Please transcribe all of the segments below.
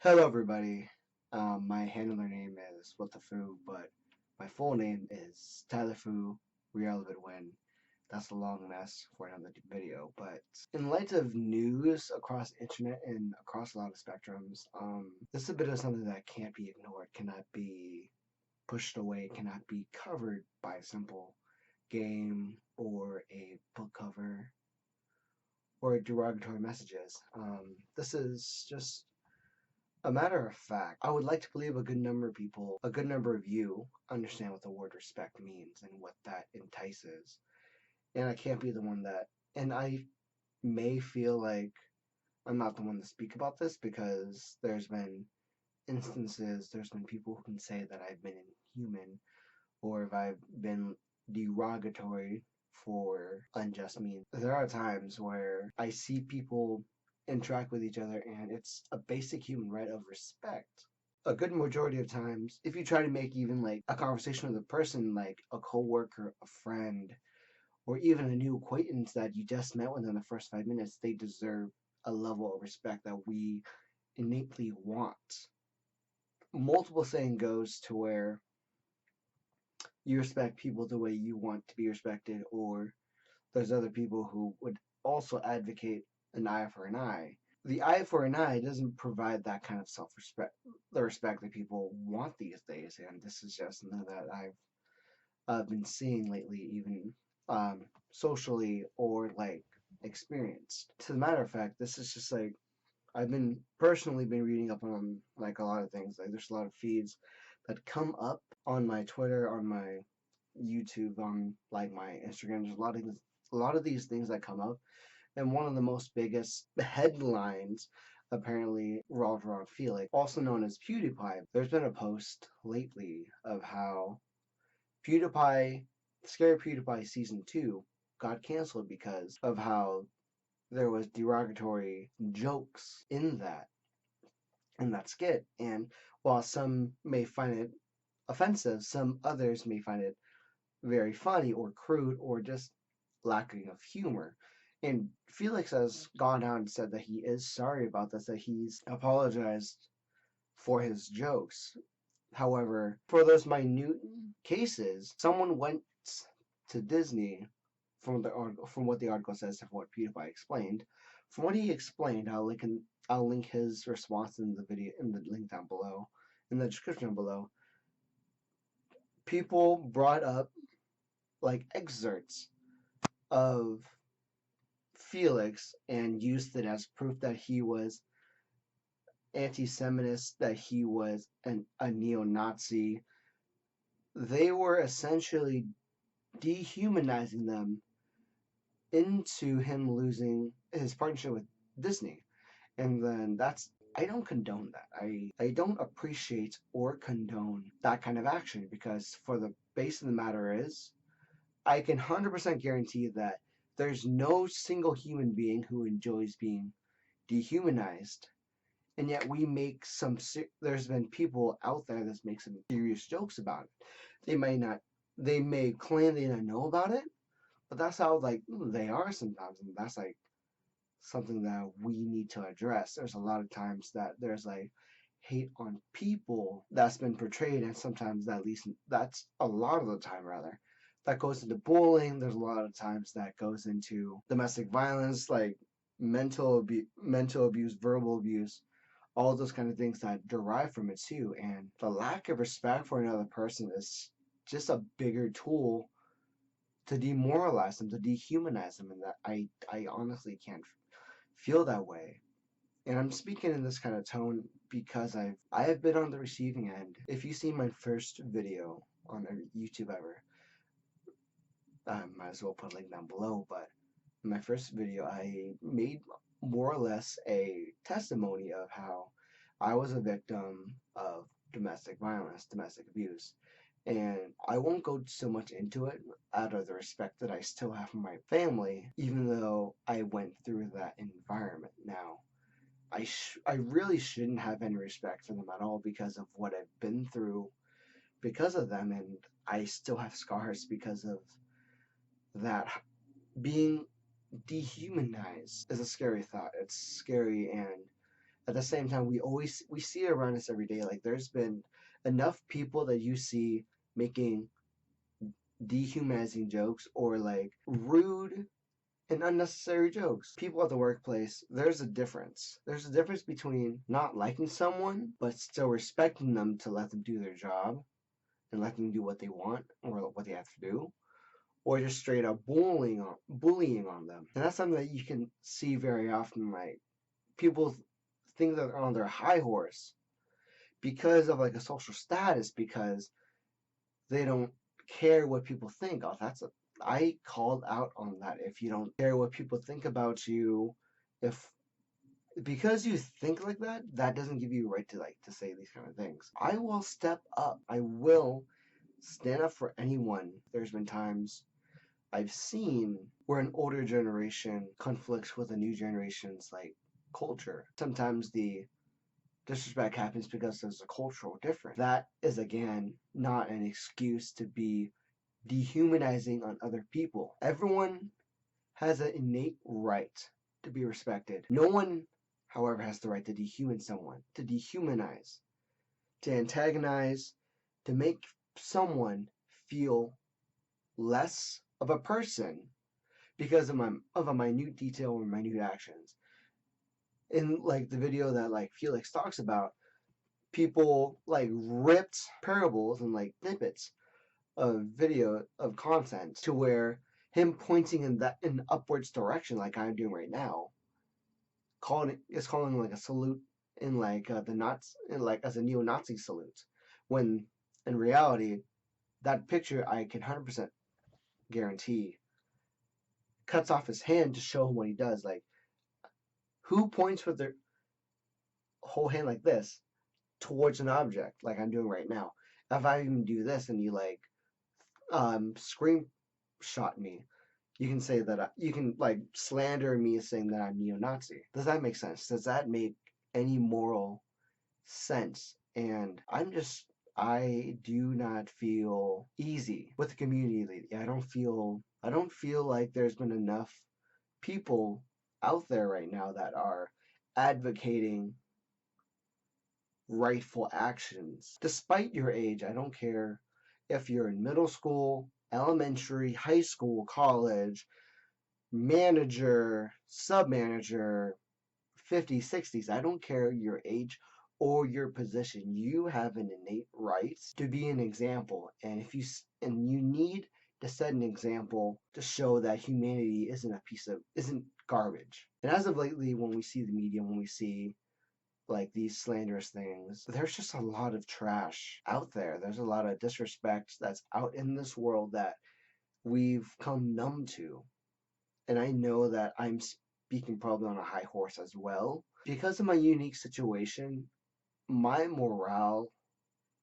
Hello, everybody. My handler name is What the Foo, but my full name is Tyler Foo Win. That's a long mess for another video. But in light of news across the internet and across a lot of spectrums, this is a bit of something that can't be ignored, cannot be pushed away, cannot be covered by a simple game or a book cover or derogatory messages. This is just a matter of fact. I would like to believe a good number of people, a good number of you, understand what the word respect means and what that entices. And I can't be the one that, and I may feel like I'm not the one to speak about this because there's been instances, there's been people who can say that I've been inhuman or if I've been derogatory for unjust means. There are times where I see people interact with each other and it's a basic human right of respect. A good majority of times, if you try to make even like a conversation with a person, like a coworker, a friend, or even a new acquaintance that you just met within the first 5 minutes, they deserve a level of respect that we innately want. Multiple saying goes to where you respect people the way you want to be respected, or there's other people who would also advocate an eye for an eye. The eye for an eye doesn't provide that kind of self-respect, the respect that people want these days, and this is just something that I've been seeing lately, even socially or like experienced. To the matter of fact, this is just like I've been personally been reading up on like a lot of things. Like there's a lot of feeds that come up on my Twitter, on my YouTube, on like my Instagram. There's a lot of these things that come up, and one of the most biggest headlines apparently revolved around Felix, also known as PewDiePie. There's been a post lately of how PewDiePie, Scary PewDiePie Season 2 got canceled because of how there was derogatory jokes in that skit. And while some may find it offensive, some others may find it very funny or crude or just lacking of humor. And Felix has gone out and said that he is sorry about this, that he's apologized for his jokes. However, for those minute cases, someone went to Disney from what the article says and from what PewDiePie explained. From what he explained, I'll link his response in the video in the link down below, in the description below. People brought up like excerpts of Felix and used it as proof that he was anti-Semitist, that he was a neo-Nazi. They were essentially dehumanizing them into him losing his partnership with Disney. And then I don't condone that. I don't appreciate or condone that kind of action because for the base of the matter is, I can 100% guarantee that there's no single human being who enjoys being dehumanized. And yet we make there's been people out there that make some serious jokes about it. They may claim they don't know about it, but that's how like they are sometimes. And that's like something that we need to address. There's a lot of times that there's like hate on people that's been portrayed, and sometimes that at least that's a lot of the time rather that goes into bullying. There's a lot of times that goes into domestic violence, like mental abuse, verbal abuse, all those kind of things that derive from it too. And the lack of respect for another person is just a bigger tool to demoralize them, to dehumanize them, and that I honestly can't feel that way. And I'm speaking in this kind of tone because I have been on the receiving end. If you see my first video on YouTube ever, I might as well put a link down below, but in my first video I made more or less a testimony of how I was a victim of domestic violence, domestic abuse. And I won't go so much into it out of the respect that I still have for my family, even though I went through that environment. Now, I really shouldn't have any respect for them at all because of what I've been through because of them, and I still have scars because of that. Being dehumanized is a scary thought. It's scary, and at the same time, we see it around us every day. Like there's been enough people that you see making dehumanizing jokes or like rude and unnecessary jokes. People at the workplace, there's a difference. There's a difference between not liking someone but still respecting them to let them do their job and let them do what they want or what they have to do, or just straight up bullying on them. And that's something that you can see very often. Like people think that they're on their high horse because of like a social status, because they don't care what people think. Oh, I called out on that. If you don't care what people think about you, if because you think like that, that doesn't give you a right to like to say these kind of things. I will step up. I will stand up for anyone. There's been times I've seen where an older generation conflicts with a new generation's like culture. Sometimes the disrespect happens because there's a cultural difference. That is again not an excuse to be dehumanizing on other people. Everyone has an innate right to be respected. No one, however, has the right to dehumanize, to antagonize, to make someone feel less of a person because of a minute detail or minute actions. In like the video that like Felix talks about, people like ripped parables and like snippets of video of content to where him pointing in upwards direction like I'm doing right now, calling like a salute in like the Nazi in like as a neo-Nazi salute, when in reality that picture I can 100% guarantee cuts off his hand to show him what he does. Like who points with their whole hand like this towards an object like I'm doing right now? If I even do this and you like screenshot me, you can say that you can like slander me saying that I'm neo-Nazi. Does that make sense? Does that make any moral sense? And I do not feel easy with the community lately. I don't feel like there's been enough people out there right now that are advocating rightful actions. Despite your age, I don't care if you're in middle school, elementary, high school, college, manager, sub-manager, 50s, 60s, I don't care your age or your position. You have an innate right to be an example. And you need to set an example to show that humanity isn't garbage. And as of lately, when we see the media, when we see like these slanderous things, there's just a lot of trash out there. There's a lot of disrespect that's out in this world that we've come numb to. And I know that I'm speaking probably on a high horse as well. Because of my unique situation, my morale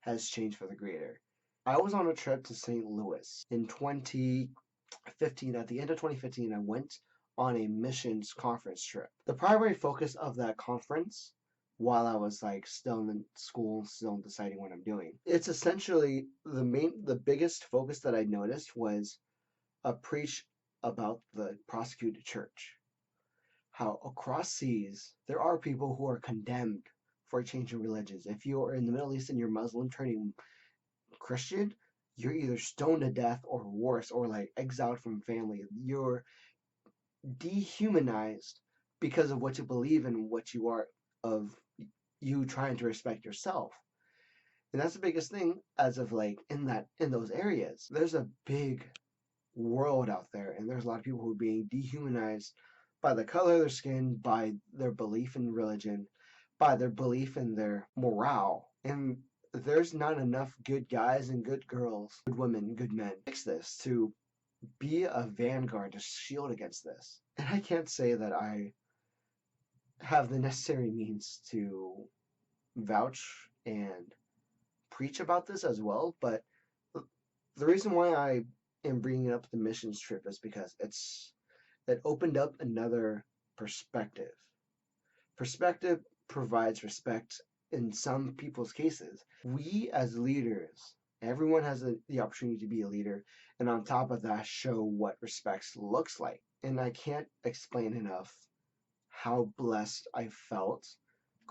has changed for the greater. I was on a trip to St. Louis in 2015. At the end of 2015, I went on a missions conference trip. The primary focus of that conference, while I was like still in school, still deciding what I'm doing, it's essentially the biggest focus that I noticed was a preach about the prosecuted church. How across seas there are people who are condemned for changing religions. If you're in the Middle East and you're Muslim turning Christian, you're either stoned to death or worse, or like exiled from family. You're dehumanized because of what you believe and what you are, of you trying to respect yourself. And that's the biggest thing as of like in those areas. There's a big world out there, and there's a lot of people who are being dehumanized by the color of their skin, by their belief in religion, by their belief in their morale. And there's not enough good guys and good girls, good women, good men fix this to be a vanguard to shield against this. And I can't say that I have the necessary means to vouch and preach about this as well, but the reason why I am bringing up the missions trip is because it opened up another perspective. Perspective provides respect in some people's cases. We as leaders, everyone has the opportunity to be a leader, and on top of that, show what respect looks like. And I can't explain enough how blessed I felt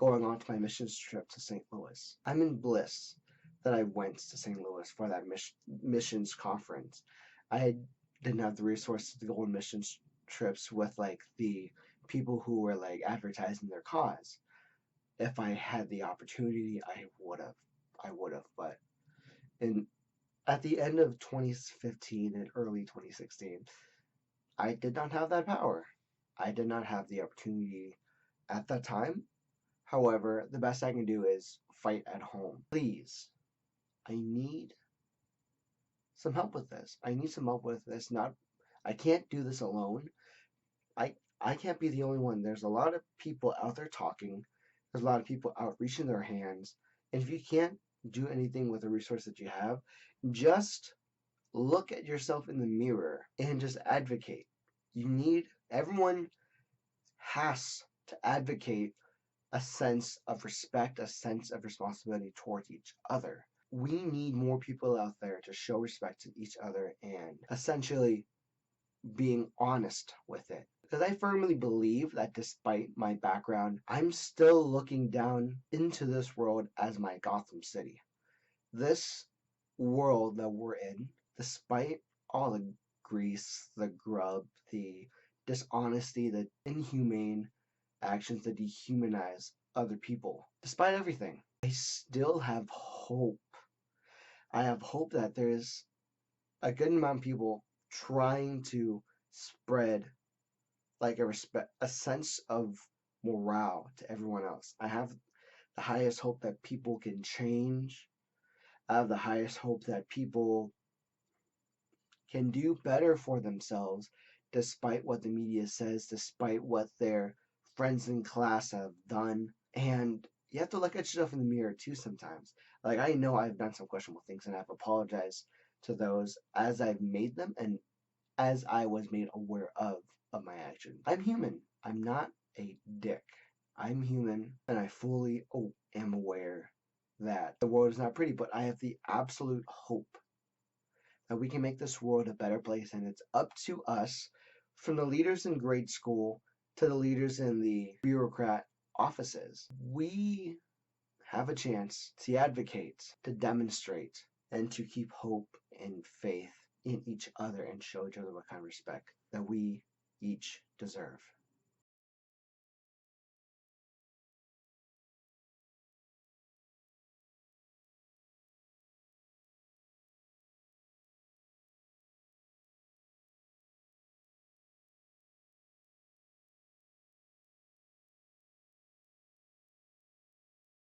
going on to my missions trip to St. Louis. I'm in bliss that I went to St. Louis for that missions conference. I didn't have the resources to go on missions trips with like the people who were like advertising their cause. If I had the opportunity, I would have. But in at the end of 2015 and early 2016, I did not have that power. I did not have the opportunity at that time. However, the best I can do is fight at home. Please, I need some help with this. I need some help with this. Not, I can't do this alone. I I can't be the only one. There's a lot of people out there talking. There's a lot of people out reaching their hands. And if you can't do anything with the resource that you have, just look at yourself in the mirror and just advocate. Everyone has to advocate a sense of respect, a sense of responsibility towards each other. We need more people out there to show respect to each other and essentially being honest with it. Because I firmly believe that despite my background, I'm still looking down into this world as my Gotham City. This world that we're in, despite all the grease, the grub, the dishonesty, the inhumane actions that dehumanize other people, despite everything, I still have hope. I have hope that there's a good amount of people trying to spread like a sense of morale to everyone else. I have the highest hope that people can change. I have the highest hope that people can do better for themselves despite what the media says, despite what their friends in class have done. And you have to look at yourself in the mirror too sometimes. Like, I know I've done some questionable things and I've apologized to those as I've made them and as I was made aware of my actions. I'm human. I'm not a dick. I'm human and I fully am aware that the world is not pretty, but I have the absolute hope that we can make this world a better place, and it's up to us, from the leaders in grade school to the leaders in the bureaucrat offices. We have a chance to advocate, to demonstrate, and to keep hope and faith in each other and show each other what kind of respect that we each deserve.